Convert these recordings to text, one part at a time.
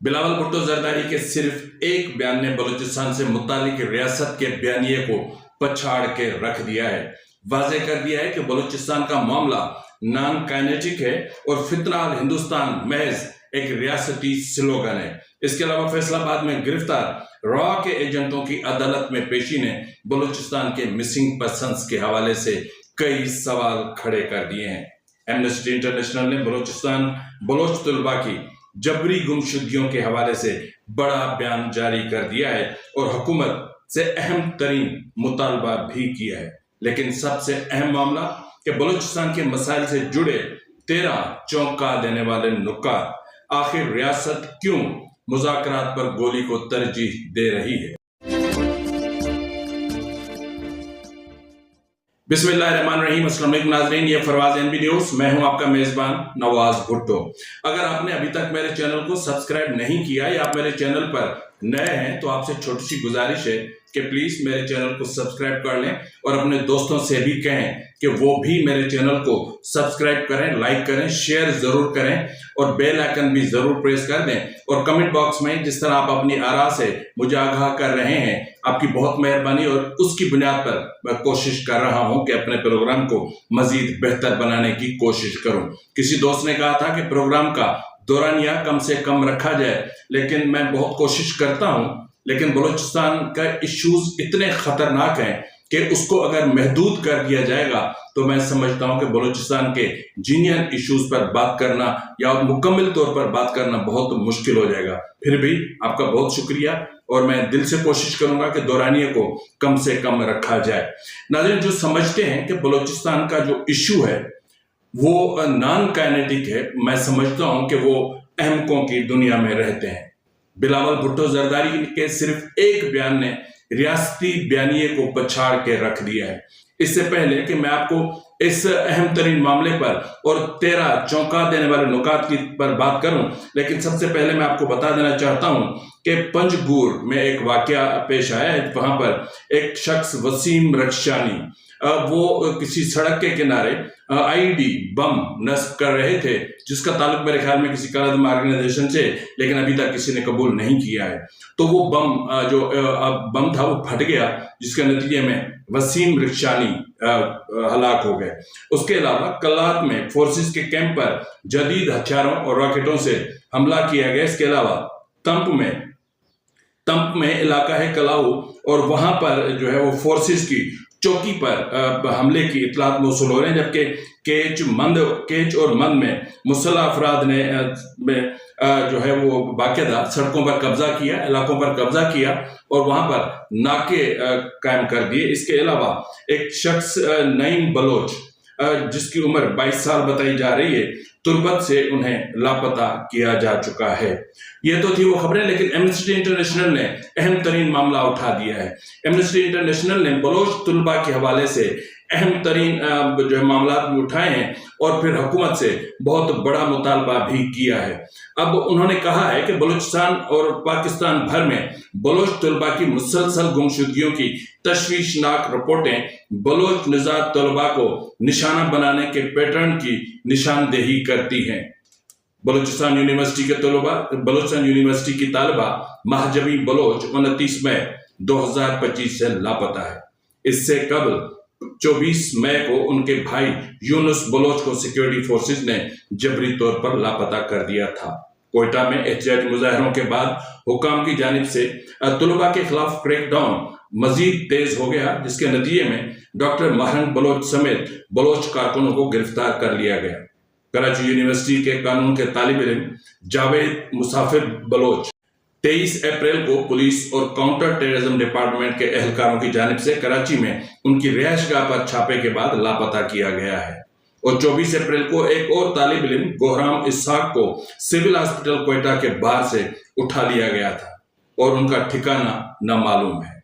بلاول بھٹو زرداری کے صرف ایک بیان نے بلوچستان سے متعلق ریاست کے بیانیے کو پچھاڑ کے رکھ دیا ہے، واضح کر دیا ہے کہ بلوچستان کا معاملہ نان کائنیٹک ہے اور فی الحال ہندوستان محض ایک ریاستی سلوگن ہے۔ اس کے علاوہ فیصل آباد میں گرفتار را کے ایجنٹوں کی عدالت میں پیشی نے بلوچستان کے مسنگ پرسنز کے حوالے سے کئی سوال کھڑے کر دیے ہیں۔ ایمنسٹی انٹرنیشنل نے بلوچ طلباء کی جبری گمشدگیوں کے حوالے سے بڑا بیان جاری کر دیا ہے اور حکومت سے اہم ترین مطالبہ بھی کیا ہے، لیکن سب سے اہم معاملہ کہ بلوچستان کے مسائل سے جڑے 13 چونکا دینے والے نکات، آخر ریاست کیوں مذاکرات پر گولی کو ترجیح دے رہی ہے۔ بسم اللہ الرحمن الرحیم، السلام علیکم ناظرین، یہ فروز این بی نیوز، میں ہوں آپ کا میزبان نواز بھٹو۔ اگر آپ نے ابھی تک میرے چینل کو سبسکرائب نہیں کیا یا آپ میرے چینل پر نئے ہیں تو آپ سے چھوٹی سی گزارش ہے کہ پلیز میرے چینل کو سبسکرائب کر لیں اور اپنے دوستوں سے بھی کہیں کہ وہ بھی میرے چینل کو سبسکرائب کریں، لائک کریں، شیئر ضرور کریں اور بیل آئیکن بھی ضرور پریس کر دیں، اور کمنٹ باکس میں جس طرح آپ اپنی آراء سے مجھے آگاہ کر رہے ہیں، آپ کی بہت مہربانی، اور اس کی بنیاد پر میں کوشش کر رہا ہوں کہ اپنے پروگرام کو مزید بہتر بنانے کی کوشش کروں۔ کسی دوست نے کہا تھا کہ پروگرام کا دورانیہ کم سے کم رکھا جائے، لیکن میں بہت کوشش کرتا ہوں، لیکن بلوچستان کا ایشوز اتنے خطرناک ہیں کہ اس کو اگر محدود کر دیا جائے گا تو میں سمجھتا ہوں کہ بلوچستان کے جینئر ایشوز پر بات کرنا یا مکمل طور پر بات کرنا بہت مشکل ہو جائے گا۔ پھر بھی آپ کا بہت شکریہ، اور میں دل سے کوشش کروں گا کہ دورانیے کو کم سے کم رکھا جائے۔ ناظرین، جو سمجھتے ہیں کہ بلوچستان کا جو ایشو ہے وہ نان کائنیٹک ہے، میں سمجھتا ہوں کہ وہ احمقوں کی دنیا میں رہتے ہیں۔ بلاول بھٹو زرداری کے صرف ایک بیان نے ریاستی بیانیے کو پچھاڑ کے رکھ دیا ہے۔ اس سے پہلے کہ میں آپ کو اس اہم ترین معاملے پر اور 13 چونکا دینے والے نکات پر بات کروں، لیکن سب سے پہلے میں آپ کو بتا دینا چاہتا ہوں کہ پنجگور میں ایک واقعہ پیش آیا ہے۔ وہاں پر ایک شخص وسیم رکشانی وہ کسی سڑک کے کنارے آئی ڈی بم نصب کر رہے تھے، جس کا تعلق میرے خیال میں کسی کالعدم آرگنائزیشن سے، لیکن ابھی تک کسی نے قبول نہیں کیا ہے۔ تو وہ بم تھا وہ پھٹ گیا، جس کے نتیجے میں وسیم رکشانی ہلاک ہو گئے۔ اس کے علاوہ کلات میں فورسز کے کیمپ پر جدید ہتھیاروں اور راکٹوں سے حملہ کیا گیا۔ اس کے علاوہ تمپ میں علاقہ ہے کلاؤ، اور وہاں پر جو ہے وہ فورسز کی چوکی پر حملے کی اطلاعات موصول ہو رہے ہیں، جبکہ کیچ اور مند میں مسلح افراد نے جو ہے وہ باقاعدہ سڑکوں پر قبضہ کیا، علاقوں پر قبضہ کیا اور وہاں پر ناکے قائم کر دیے۔ اس کے علاوہ ایک شخص نعیم بلوچ جس کی عمر 22 سال بتائی جا رہی ہے، تربت سے انہیں لاپتہ کیا جا چکا ہے۔ یہ تو تھی وہ خبریں، لیکن ایمنسٹی انٹرنیشنل نے اہم ترین معاملہ اٹھا دیا ہے۔ ایمنسٹی انٹرنیشنل نے بلوچ طلباء کے حوالے سے اہم ترین جو ہے معاملات بھی اٹھائے ہیں اور پھر حکومت سے بہت بڑا مطالبہ بھی کیا ہے۔ اب انہوں نے کہا ہے کہ بلوچستان اور پاکستان بھر میں بلوچ طلباء کی مسلسل گمشدگیوں کی تشویشناک رپورٹیں بلوچ نژاد طلباء کو نشانہ بنانے کے پیٹرن کی نشاندہی کرتی ہیں۔ بلوچستان یونیورسٹی کی طالبہ مہجبی بلوچ 29 مئی 2025 سے لاپتہ ہے۔ اس سے قبل 24 مئی کو ان کے بھائی یونس بلوچ کو سیکیورٹی فورسز نے جبری طور پر لاپتہ کر دیا تھا۔ کوئٹہ میں احتجاجی مظاہروں کے بعد حکام کی جانب سے طلباء کے خلاف کریک ڈاؤن مزید تیز ہو گیا، جس کے نتیجے میں ڈاکٹر مہرنگ بلوچ سمیت بلوچ کارکنوں کو گرفتار کر لیا گیا۔ کراچی یونیورسٹی کے قانون کے طالب علم جاوید مسافر بلوچ 23 اپریل کو پولیس اور کاؤنٹر ٹیررزم ڈپارٹمنٹ کے اہلکاروں کی جانب سے کراچی میں ان کی رہائش گاہ پر چھاپے کے بعد لاپتہ کیا گیا ہے، اور 24 اپریل کو ایک اور طالب علم گوہرام اسحاق کو سول ہاسپٹل کوئٹہ کے باہر سے اٹھا لیا گیا تھا اور ان کا ٹھکانہ نامعلوم ہے۔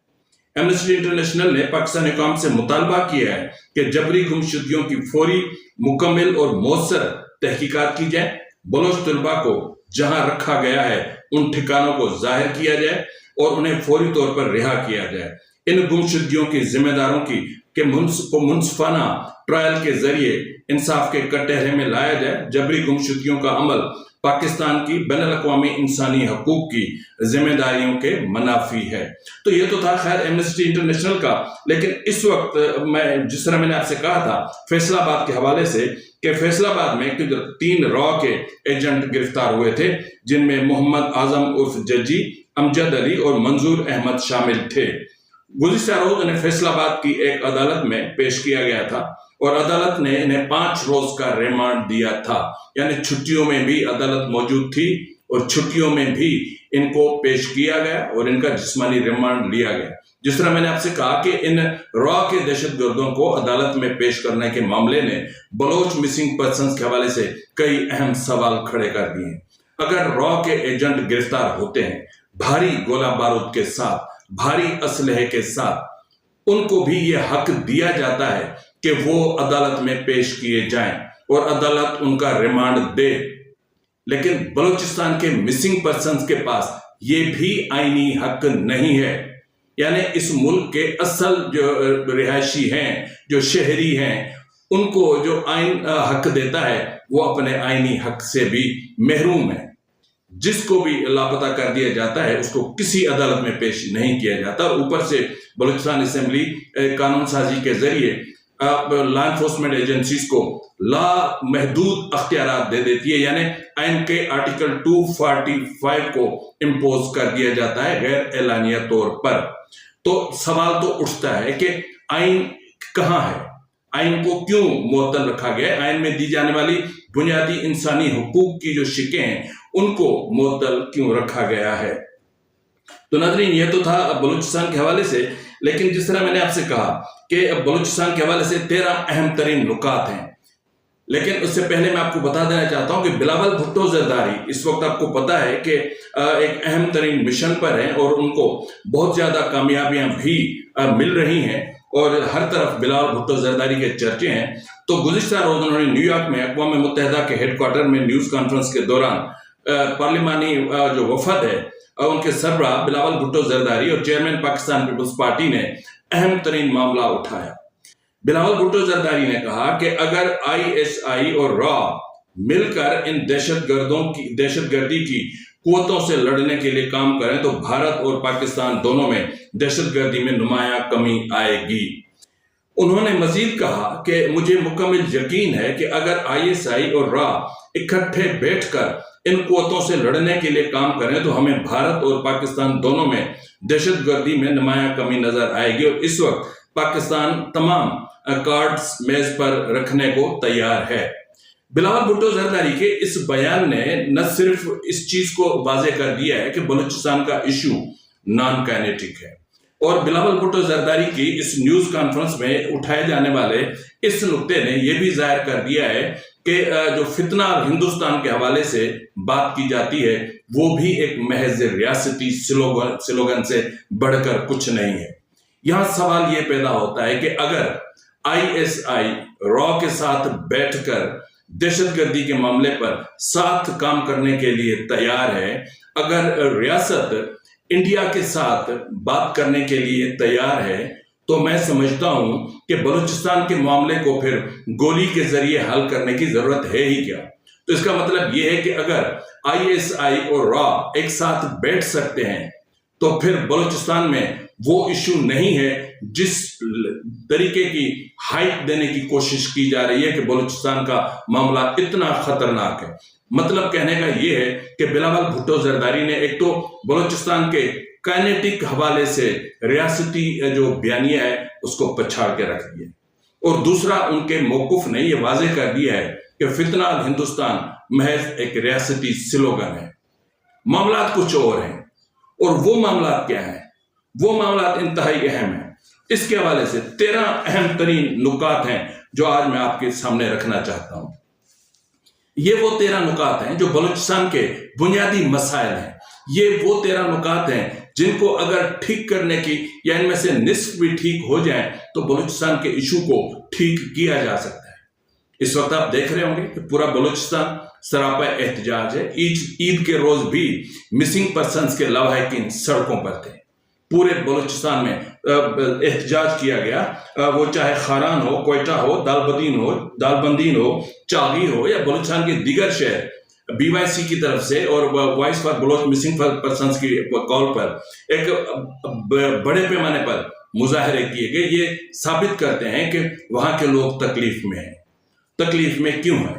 ایمنسٹی انٹرنیشنل نے پاکستانی حکام سے مطالبہ کیا ہے کہ جبری گمشدگیوں کی فوری، مکمل اور مؤثر تحقیقات کی جائے، بلوچ طلباء کو جہاں رکھا گیا ہے ان ٹھکانوں کو ظاہر کیا جائے اور انہیں فوری طور پر رہا کیا جائے۔ इन गुमशुदगियों की जिम्मेदारों को मुनसिफाना ट्रायल के जरिए इंसाफ के कटहरे में लाया जाए। जबरी गुमशुदगियों का अमल पाकिस्तान की बैनुल-अक़वामी इंसानी हकूक की जिम्मेदारियों के मनाफी है। तो ये तो था खैर एमनेस्टी इंटरनेशनल का, लेकिन इस वक्त मैं जिस तरह मैंने आपसे कहा था फैसलाबाद के हवाले से कि फैसलाबाद में 3 रॉ के एजेंट गिरफ्तार हुए थे, जिनमें मोहम्मद आजम उर्फ जज्जी, अमजद अली और मंजूर अहमद शामिल थे। गुज़िश्ता रोज इन्हें फैसलाबाद की एक अदालत में पेश किया गया था और अदालत ने इन्हें 5 रोज का रिमांड दिया था, यानी छुट्टियों में भी अदालत मौजूद थी और छुट्टियों में भी इनको पेश किया गया और इनका जिस्मानी रिमांड लिया गया। जिस तरह मैंने आपसे कहा कि इन रॉ के दहशतगर्दों को अदालत में पेश करने के मामले ने बलोच मिसिंग पर्सन्स के हवाले से कई अहम सवाल खड़े कर दिए। अगर रॉ के एजेंट गिरफ्तार होते हैं भारी गोला बारूद के साथ, भारी असलहे के साथ, उनको भी ये हक दिया जाता है कि वो अदालत में पेश किए जाएं और अदालत उनका रिमांड दे। लेकिन बलूचिस्तान के मिसिंग पर्सन्स के पास ये भी आईनी हक नहीं है, यानी इस मुल्क के असल जो रिहायशी हैं, जो शहरी हैं, उनको जो आइन हक देता है वो अपने आईनी हक से भी महरूम है। जिसको भी लापता कर दिया जाता है उसको किसी अदालत में पेश नहीं किया जाता और ऊपर से बलूचिस्तान असेंबली कानून साजी के जरिए लॉ एनफोर्समेंट एजेंसीज को लामहदूद अख्तियारात दे देती है, यानी आइन के आर्टिकल 245 को इम्पोज कर दिया जाता है गैर एलानिया तौर पर। तो सवाल तो उठता है कि आइन कहाँ है, आइन को क्यों मुअत्तल रखा गया है, आइन में दी जाने वाली बुनियादी इंसानी हुकूक की जो शिकें हैं उनको मुअत्तल क्यों रखा गया है। तो नाज़रीन ये तो था बलूचिस्तान के हवाले से, लेकिन जिस तरह मैंने आपसे कहा कि बलूचिस्तान के हवाले से 13 अहम तरीन नुकात हैं, लेकिन उससे पहले मैं आपको बता देना चाहता हूं कि बिलावल भुट्टो जरदारी इस वक्त आपको पता है कि एक अहम तरीन मिशन पर हैं और उनको बहुत ज्यादा कामयाबियां भी मिल रही हैं और हर तरफ बिलावल भुट्टो जरदारी के चर्चे हैं। तो गुज़िश्ता रोज उन्होंने न्यूयॉर्क में अक़वाम मुत्तहिदा के हेडक्वार्टर में न्यूज कॉन्फ्रेंस के दौरान पार्लिमानी जो वफद है उनके सरबराह बिलावल भुट्टो जरदारी और चेयरमैन पाकिस्तान पीपल्स पार्टी ने अहम तरीन मामला उठाया। बिलावल भुट्टो जरदारी ने कहा कि अगर ISI और रॉ मिलकर इन दहशतगर्दी की कुव्वतों से लड़ने के लिए काम करें तो भारत और पाकिस्तान दोनों में दहशतगर्दी में नुमाया कमी आएगी। उन्होंने मजीद कहा कि मुझे मुकम्मल यकीन है कि अगर ISI और रॉ इकट्ठे बैठकर इन कुव्वतों से लड़ने के लिए काम करें तो हमें भारत और पाकिस्तान दोनों में दहशतगर्दी में नुमाया कमी नजर आएगी और इस वक्त पाकिस्तान तमाम कार्ड्स मेज पर रखने को तैयार है। बिलावल भुट्टो जरदारी के इस बयान ने न सिर्फ इस चीज को वाज़ेह कर दिया है कि बलूचिस्तान का इशू नॉन काइनेटिक है, और बिलावल भुट्टो जरदारी की इस न्यूज कॉन्फ्रेंस में उठाए जाने वाले इस नुक्ते ने यह भी जाहिर कर दिया है कि जो फितना हिंदुस्तान के हवाले से बात की जाती है वो भी एक महज रियासती स्लोगन से बढ़कर कुछ नहीं है। यहां सवाल ये पैदा होता है कि अगर ISI रॉ के साथ बैठकर दहशतगर्दी के मामले पर साथ काम करने के लिए तैयार है, अगर रियासत इंडिया के साथ बात करने के लिए तैयार है, तो मैं समझता हूं कि बलूचिस्तान के मामले को फिर गोली के जरिए हल करने की जरूरत है ही क्या। तो इसका मतलब यह है कि अगर ISI और रॉ एक साथ बैठ सकते हैं तो फिर बलूचिस्तान में वो इशू नहीं है जिस तरीके की हाइप देने की कोशिश की जा रही है कि बलूचिस्तान का मामला इतना खतरनाक है। मतलब कहने का यह है कि बिलावल भुट्टो जरदारी ने एक तो बलूचिस्तान के काइनेटिक हवाले से रियासती जो बयानिया है उसको पछाड़ के रख दिया और दूसरा उनके मौकूफ ने यह वाज़ेह कर दिया है कि फितना हिंदुस्तान महज एक रियासती स्लोगन है। मामला कुछ और हैं और वो मामला क्या है, वो मामला इंतहाई अहम है। इसके हवाले से 13 अहम तरीन नुकात हैं जो आज मैं आपके सामने रखना चाहता हूं। ये वो 13 नुकात हैं जो बलूचिस्तान के बुनियादी मसाइल हैं। ये वो 13 नुकात हैं जिनको अगर ठीक करने की या इनमें से निस्फ भी ठीक हो जाए तो बलूचिस्तान के इशू को ठीक किया जा सकता है। इस वक्त आप देख रहे होंगे कि पूरा बलूचिस्तान सरापा एहतजाज है। ईद के रोज भी मिसिंग पर्सन्स के लवाहिकीन सड़कों पर थे। पूरे बलूचिस्तान में एहतजाज किया गया, वो चाहे खारान हो, कोयटा हो, दालबंदीन हो, चागी हो या बलूचिस्तान के दीगर शहर BYC की तरफ से और voice for Baloch missing persons की कॉल पर एक बड़े पैमाने पर मुजाहरे किए गए। ये साबित करते हैं कि वहां के लोग तकलीफ में हैं। तकलीफ में क्यों है?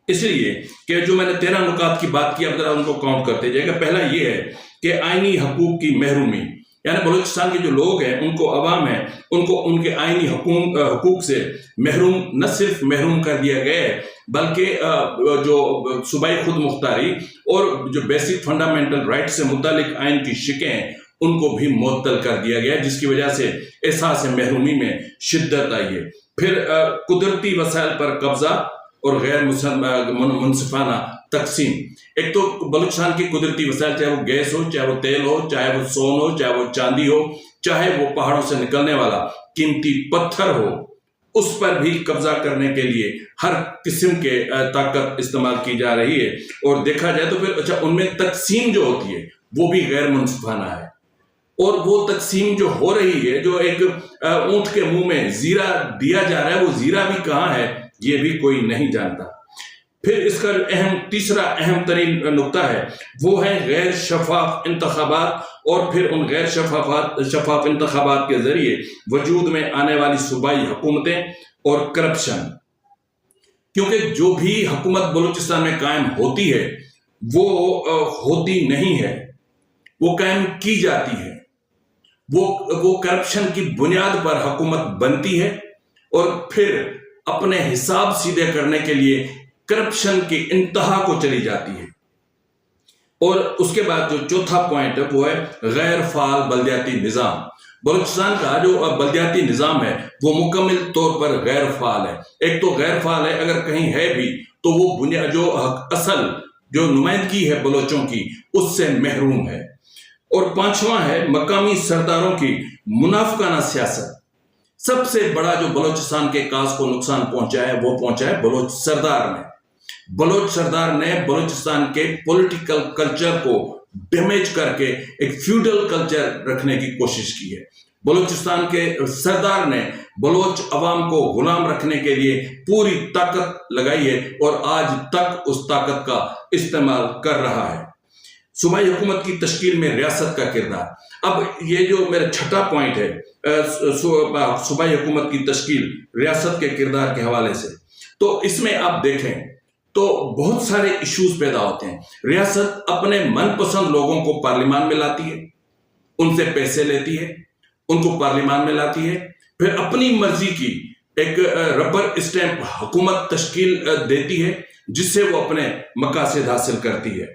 इसलिए कि जो मैंने 13 नुकात की बात की, अब जरा उनको काउंट करते जाएगा। पहला ये है कि आईनी हकूक की महरूमी, यानी बलूचिस्तान के जो लोग हैं, उनको अवाम है, उनको उनके आईनी हकूक से महरूम, न सिर्फ महरूम कर दिया गया है, बल्कि जो सूबाई खुद मुख्तारी और जो बेसिक फंडामेंटल राइट से मुतालिक आइन की शिकें हैं, उनको भी मुअत्तल कर दिया गया, जिसकी वजह से एहसास महरूमी में शिद्दत आई है। फिर कुदरती वसाइल पर कब्जा और गैर मुनसिफाना तकसीम। एक तो बलूचिस्तान की कुदरती वसाइल, चाहे वो गैस हो, चाहे वो तेल हो, चाहे वो सोन हो, चाहे वो चांदी हो, चाहे वो पहाड़ों से निकलने वाला कीमती पत्थर हो, उस पर भी कब्जा करने के लिए हर किस्म के ताकत इस्तेमाल की जा रही है। और देखा जाए तो फिर अच्छा, उनमें तकसीम जो होती है वो भी गैर मुनसिफाना है। और वो तकसीम जो हो रही है, जो एक ऊंट के मुंह में जीरा दिया जा रहा है, वो जीरा भी कहाँ है ये भी कोई नहीं जानता। फिर इसका तीसरा अहम तरीन नुक्ता है वो है गैर शफाफ इंतखाबात, और फिर उन गैर शफाफ इंतखाबात के जरिए वजूद में आने वाली सूबाई हुकूमतें और करप्शन। क्योंकि जो भी हुकूमत बलूचिस्तान में कायम होती है वो होती नहीं है, वो कायम की जाती है। वो करप्शन की बुनियाद पर हुकूमत बनती है और फिर अपने हिसाब सीधे करने के लिए करप्शन की इंतहा को चली जाती है। और उसके बाद जो चौथा पॉइंट है वो है गैर फाल बल्दियाती निज़ाम। बलूचिस्तान का जो बल्दियाती निज़ाम है वो मुकम्मल तौर पर गैर फाल है। एक तो गैर फाल है, अगर कहीं है भी तो वो बुनियाद जो असल जो नुमाइंदगी है बलोचों की उससे महरूम है। और पांचवा है मकामी सरदारों की मुनाफिकाना सियासत। सबसे बड़ा जो बलूचिस्तान के काज को नुकसान पहुंचा है वो पहुंचा है बलोच सरदार ने। बलोच सरदार ने बलूचिस्तान के पॉलिटिकल कल्चर को डैमेज करके एक फ्यूडल कल्चर रखने की कोशिश की है। बलूचिस्तान के सरदार ने बलोच अवाम को गुलाम रखने के लिए पूरी ताकत लगाई है और आज तक उस ताकत का इस्तेमाल कर रहा है। सूबाई हुकूमत की तश्कील में रियासत का किरदार। अब ये जो मेरा छठा पॉइंट है सूबाई हुकूमत की तश्कील रियासत के किरदार के हवाले से, तो इसमें आप देखें तो बहुत सारे इश्यूज पैदा होते हैं। रियासत अपने मनपसंद लोगों को पार्लियामान में लाती है, उनसे पैसे लेती है, उनको पार्लियामान में लाती है, फिर अपनी मर्जी की एक रबर स्टैंप हुकूमत तश्कील देती है जिससे वो अपने मकासद हासिल करती है।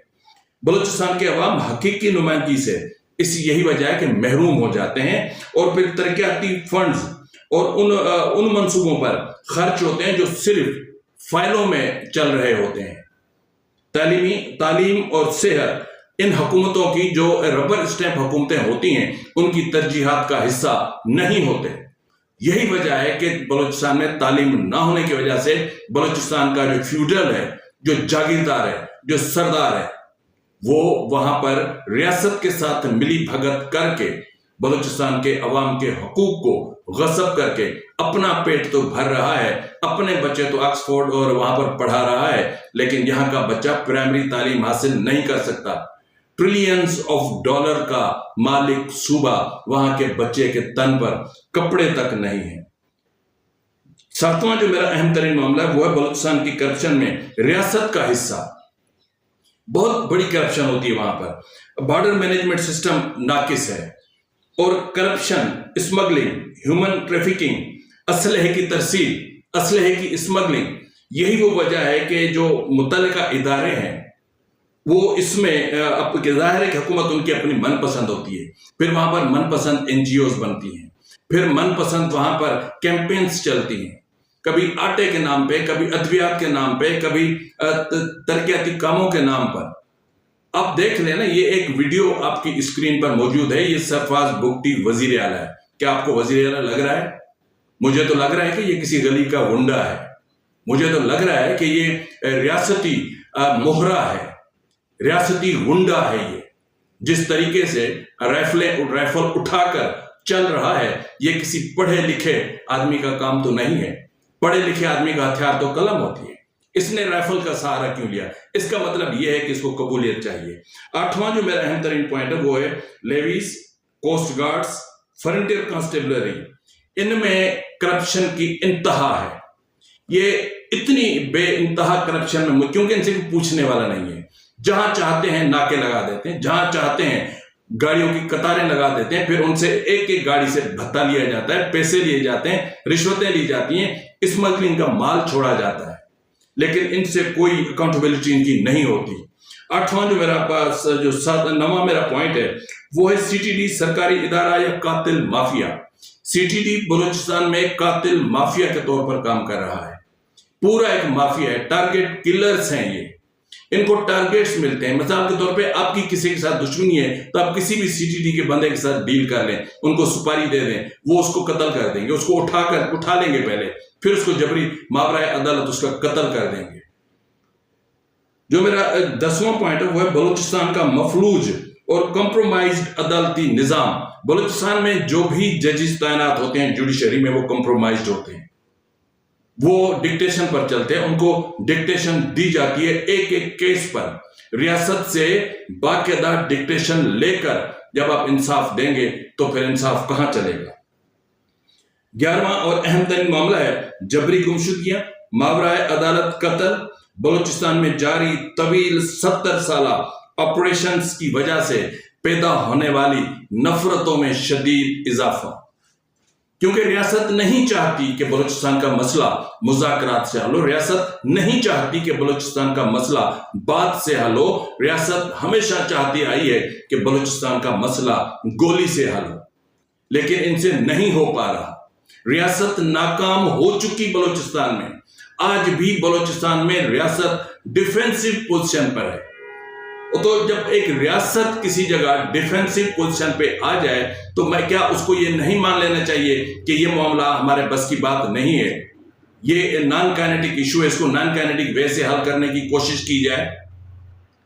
बलूचिस्तान के अवाम हकीकी नुमाइंदगी से यही वजह है कि महरूम हो जाते हैं और फिर तरक्याती फंड्स और उन मंसूबों पर खर्च होते हैं जो सिर्फ फाइलों में चल रहे होते हैं। तालीम और सेहत, इन हुकूमतों की जो रबर स्टैंप हुकूमतें होती हैं उनकी तरजीहात का हिस्सा नहीं होते। यही वजह है कि बलूचिस्तान में तालीम ना होने की वजह से बलूचिस्तान का जो फ्यूडल है, जो जागीरदार है, जो सरदार है, वो वहां पर रियासत के साथ मिली भगत करके बलूचिस्तान के अवाम के हकूक को गसब करके अपना पेट तो भर रहा है, अपने बच्चे तो ऑक्सफोर्ड और वहां पर पढ़ा रहा है, लेकिन यहाँ का बच्चा प्राइमरी तालीम हासिल नहीं कर सकता। ट्रिलियंस ऑफ डॉलर का मालिक सूबा वहां के बच्चे के तन पर कपड़े तक नहीं है। सातवां जो मेरा अहम तरीन मामला है वो है बलूचिस्तान की करप्शन में रियासत का हिस्सा। बहुत बड़ी करप्शन होती है वहां पर। बॉर्डर मैनेजमेंट सिस्टम नाकिस है और करप्शन, स्मगलिंग, ह्यूमन ट्रैफिकिंग, असलहे की तरसील, असलहे की स्मगलिंग, यही वो वजह है कि जो मुतल्लिका इदारे हैं वो इसमें जाहिर है कि हुकूमत उनकी अपनी मनपसंद होती है, फिर वहां पर मनपसंद NGOs बनती हैं, फिर मनपसंद वहां पर कैंपेन्स चलती हैं, कभी आटे के नाम पे, कभी अद्वियात के नाम पे, कभी तरक्याती कामों के नाम पर। आप देख लेना, ये एक वीडियो आपकी स्क्रीन पर मौजूद है, ये सरफराज बुगटी वजीर आला है। क्या आपको वजीर आला लग रहा है? मुझे तो लग रहा है कि ये किसी गली का गुंडा है। मुझे तो लग रहा है कि ये रियासती मोहरा है, रियासती गुंडा है। जिस तरीके से राइफल उठाकर चल रहा है, ये किसी पढ़े लिखे आदमी का काम तो नहीं है। पढ़े लिखे आदमी का हथियार तो कलम होती है। इसने राइफल का सहारा क्यों लिया? इसका मतलब यह है कि इसको कबूलियत चाहिए। 8वां जो मेरा अहम तरीन पॉइंट है वो है levies, coast guards, frontier constabulary. इनमें करप्शन की इंतहा है। ये इतनी बेइंतहा करप्शन में, क्योंकि इनसे पूछने वाला नहीं है। जहां चाहते हैं नाके लगा देते हैं, जहां चाहते हैं गाड़ियों की कतारें लगा देते हैं, फिर उनसे एक एक गाड़ी से भत्ता लिया जाता है, पैसे लिए जाते हैं, रिश्वतें ली जाती हैं, स्मगलिंग का माल छोड़ा जाता है, लेकिन इनसे कोई अकाउंटेबिलिटी इनकी नहीं होती। 8वां जो मेरा पास जो 9वां मेरा पॉइंट है वो है सीटीडी, सरकारी इदारा या कातिल माफिया। सीटीडी बलूचिस्तान में कातिल माफिया के तौर पर काम कर रहा है। पूरा एक माफिया है, टारगेट किलर्स हैं ये। इनको टारगेट्स मिलते हैं। मिसाल के तौर पे आपकी किसी के साथ दुश्मनी है तो आप किसी भी सीटीडी के बंदे के साथ डील कर लें, उनको सुपारी दे दें, वो उसको कत्ल कर देंगे, उसको उठा लेंगे पहले, फिर उसको जबरी मावराए अदालत उसका कत्ल कर देंगे। जो मेरा 10वां पॉइंट है वो है बलूचिस्तान का मफलूज और कंप्रोमाइज्ड अदालती निजाम। बलूचिस्तान में जो भी जजेस तैनात होते हैं जुडिशरी में, वो कंप्रोमाइज्ड होते हैं, वो डिक्टेशन पर चलते हैं। उनको डिक्टेशन दी जाती है एक एक केस पर। रियासत से बाकायदा डिक्टेशन लेकर जब आप इंसाफ देंगे तो फिर इंसाफ कहां चलेगा। 11वां और अहम तरीन मामला है जबरी गुमशुदगियां, मावराए अदालत कत्ल। बलूचिस्तान में जारी तवील 70 साला ऑपरेशंस की वजह से पैदा होने वाली नफरतों में शदीद इजाफा, क्योंकि रियासत नहीं चाहती कि बलूचिस्तान का मसला मुज़ाकरात से हल हो। रियासत नहीं चाहती कि बलूचिस्तान का मसला बात से हल हो। रियासत हमेशा चाहती आई है कि बलूचिस्तान का मसला गोली से हल हो, लेकिन इनसे नहीं हो पा रहा। रियासत नाकाम हो चुकी बलूचिस्तान में। आज भी बलूचिस्तान में रियासत डिफेंसिव पोजीशन पर है। तो जब एक रियासत किसी जगह डिफेंसिव पोजीशन पे आ जाए तो मैं क्या उसको ये नहीं मान लेना चाहिए कि ये मामला हमारे बस की बात नहीं है, ये नॉन काइनेटिक इशू है, इसको नॉन काइनेटिक वे से हल करने की कोशिश की जाए।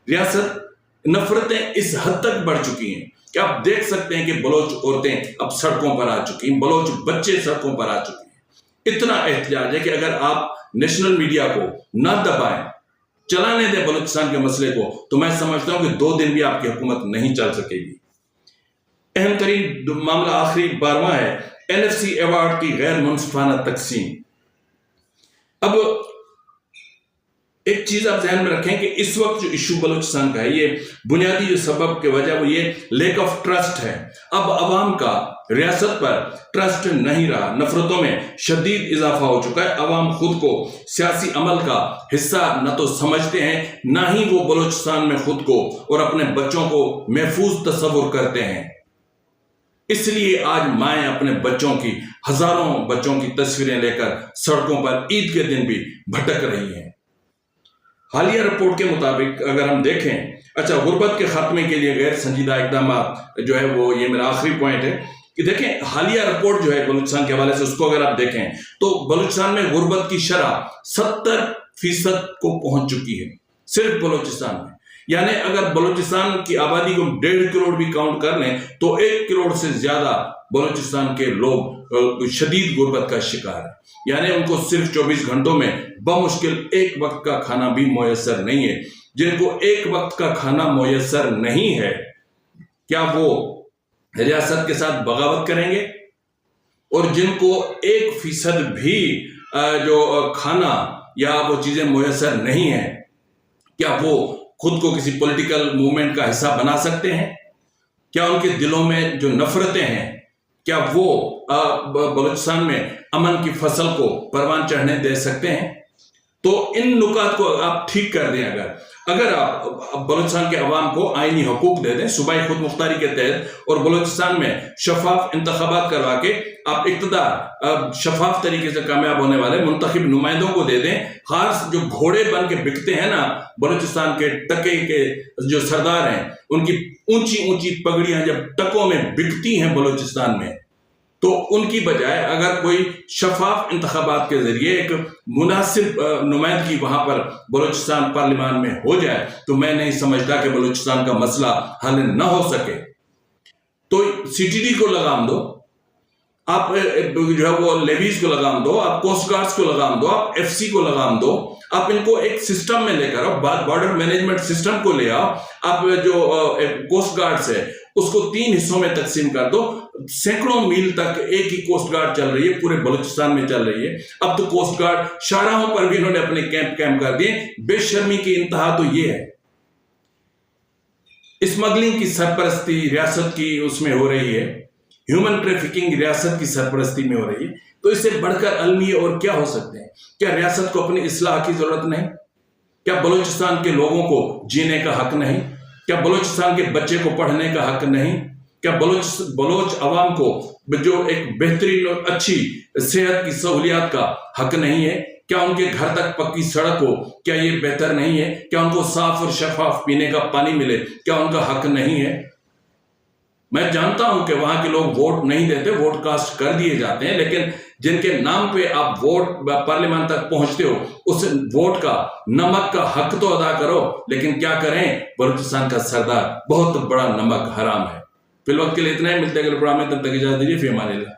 रियासत नफरतें इस हद तक बढ़ चुकी हैं कि आप देख सकते हैं कि बलोच औरतें अब सड़कों पर आ चुकी हैं, बलोच बच्चे सड़कों पर आ चुके हैं। इतना एहतजाज है कि अगर आप नेशनल मीडिया को ना दबाएं, चलाने दें बलूचिस्तान के मसले को, तो मैं समझता हूं कि 2 दिन भी आपकी हुकूमत नहीं चल सकेगी। अहम तरीन मामला आखिरी 12वां है एनएफसी अवार्ड की गैर मुनसिफाना तकसीम। अब एक चीज आप ध्यान में रखें कि इस वक्त जो इशू बलूचिस्तान का है, ये बुनियादी जो सबब की वजह वो ये लेक ऑफ ट्रस्ट है। अब अवाम का रियासत पर ट्रस्ट नहीं रहा, नफरतों में शदीद इजाफा हो चुका है। अवाम खुद को सियासी अमल का हिस्सा न तो समझते हैं, ना ही वो बलूचिस्तान में खुद को और अपने बच्चों को महफूज तस्वुर करते हैं। इसलिए आज माएं अपने बच्चों की, हजारों बच्चों की तस्वीरें लेकर सड़कों पर ईद के दिन भी भटक रही हैं। हालिया रिपोर्ट के मुताबिक अगर हम देखें, अच्छा, गुर्बत के खात्मे के लिए गैर संजीदा इकदाम जो है वो, ये मेरा आखिरी पॉइंट है कि देखें हालिया रिपोर्ट जो है बलूचिस्तान के हवाले से, उसको अगर आप देखें तो बलूचिस्तान में गुर्बत की शरह 70% को पहुंच चुकी है सिर्फ बलूचिस्तान में। यानी अगर बलूचिस्तान की आबादी को 1.5 करोड़ भी काउंट कर लें तो 1 करोड़ से ज्यादा बलूचिस्तान के लोग शदीद गुर्बत का शिकार है। यानी उनको सिर्फ 24 घंटों में बमुश्किल एक वक्त का खाना भी मुयस्सर नहीं है। जिनको एक वक्त का खाना मुयस्सर नहीं है, क्या वो रियासत के साथ बगावत करेंगे? और जिनको 1% भी जो खाना या वो चीजें मुयस्सर नहीं है, क्या वो खुद को किसी पॉलिटिकल मूवमेंट का हिस्सा बना सकते हैं? क्या उनके दिलों में जो नफरतें हैं, क्या वो बलूचिस्तान में अमन की फसल को परवान चढ़ने दे सकते हैं? तो इन नुकात को आप ठीक कर दें। अगर आप बलूचिस्तान के अवाम को आईनी हकूक दे दें सूबाई खुद मुख्तारी के तहत, और बलूचिस्तान में शफाफ इंतखाबात करवा के आप इक़्तिदार शफाफ तरीके से कामयाब होने वाले मुंतखब नुमाइंदों को दे दें। खास जो घोड़े बन के बिकते हैं ना बलूचिस्तान के टके के जो सरदार हैं, उनकी ऊंची ऊंची पगड़ियां जब टकों में बिकती हैं बलूचिस्तान में, تو ان کی بجائے اگر کوئی شفاف انتخابات کے ذریعے ایک مناسب نمائندگی وہاں پر بلوچستان پارلیمان میں ہو جائے تو میں نہیں سمجھتا کہ بلوچستان کا مسئلہ حل نہ ہو سکے. تو سی ٹی ڈی کو لگام دو, آپ جو ہے وہ لیویز کو لگام دو, آپ کوسٹ گارڈز کو لگام دو, آپ ایف سی کو لگام دو, آپ ان کو ایک سسٹم میں لے کر آؤ, بارڈر مینجمنٹ سسٹم کو لے آؤ, آپ جو کوسٹ گارڈز ہے اس کو 3 حصوں میں تقسیم کر دو. سینکڑوں میل تک ایک ہی کوسٹ گارڈ چل رہی ہے, پورے بلوچستان میں چل رہی ہے. اب تو کوسٹ گارڈ شاہراہوں پر بھی انہوں نے اپنے کیمپ کر دیے. بے شرمی کی انتہا تو یہ ہے. اسمگلنگ کی سرپرستی ریاست کی اس میں ہو رہی ہے, ہیومن ٹریفکنگ ریاست کی سرپرستی میں ہو رہی ہے. تو اس سے بڑھ کر المیہ اور کیا ہو سکتے ہیں؟ کیا ریاست کو اپنی اصلاح کی ضرورت نہیں؟ کیا بلوچستان کے لوگوں کو جینے کا حق نہیں؟ کیا بلوچستان کے بچے کو پڑھنے کا حق نہیں؟ کیا بلوچ عوام کو جو ایک بہترین اور اچھی صحت کی سہولیات کا حق نہیں ہے؟ کیا ان کے گھر تک پکی سڑک ہو, کیا یہ بہتر نہیں ہے؟ کیا ان کو صاف اور شفاف پینے کا پانی ملے, کیا ان کا حق نہیں ہے؟ میں جانتا ہوں کہ وہاں کے لوگ ووٹ نہیں دیتے, ووٹ کاسٹ کر دیے جاتے ہیں, لیکن جن کے نام پہ آپ ووٹ پارلیمان تک پہنچتے ہو اس ووٹ کا نمک کا حق تو ادا کرو. لیکن کیا کریں, بلوچستان کا سردار بہت بڑا نمک حرام ہے. فی الوقت کے لیے اتنا ہی, ملتے ہیں اگلے پروگرام میں, تب تک اجازت دیجیے. فی امان اللہ.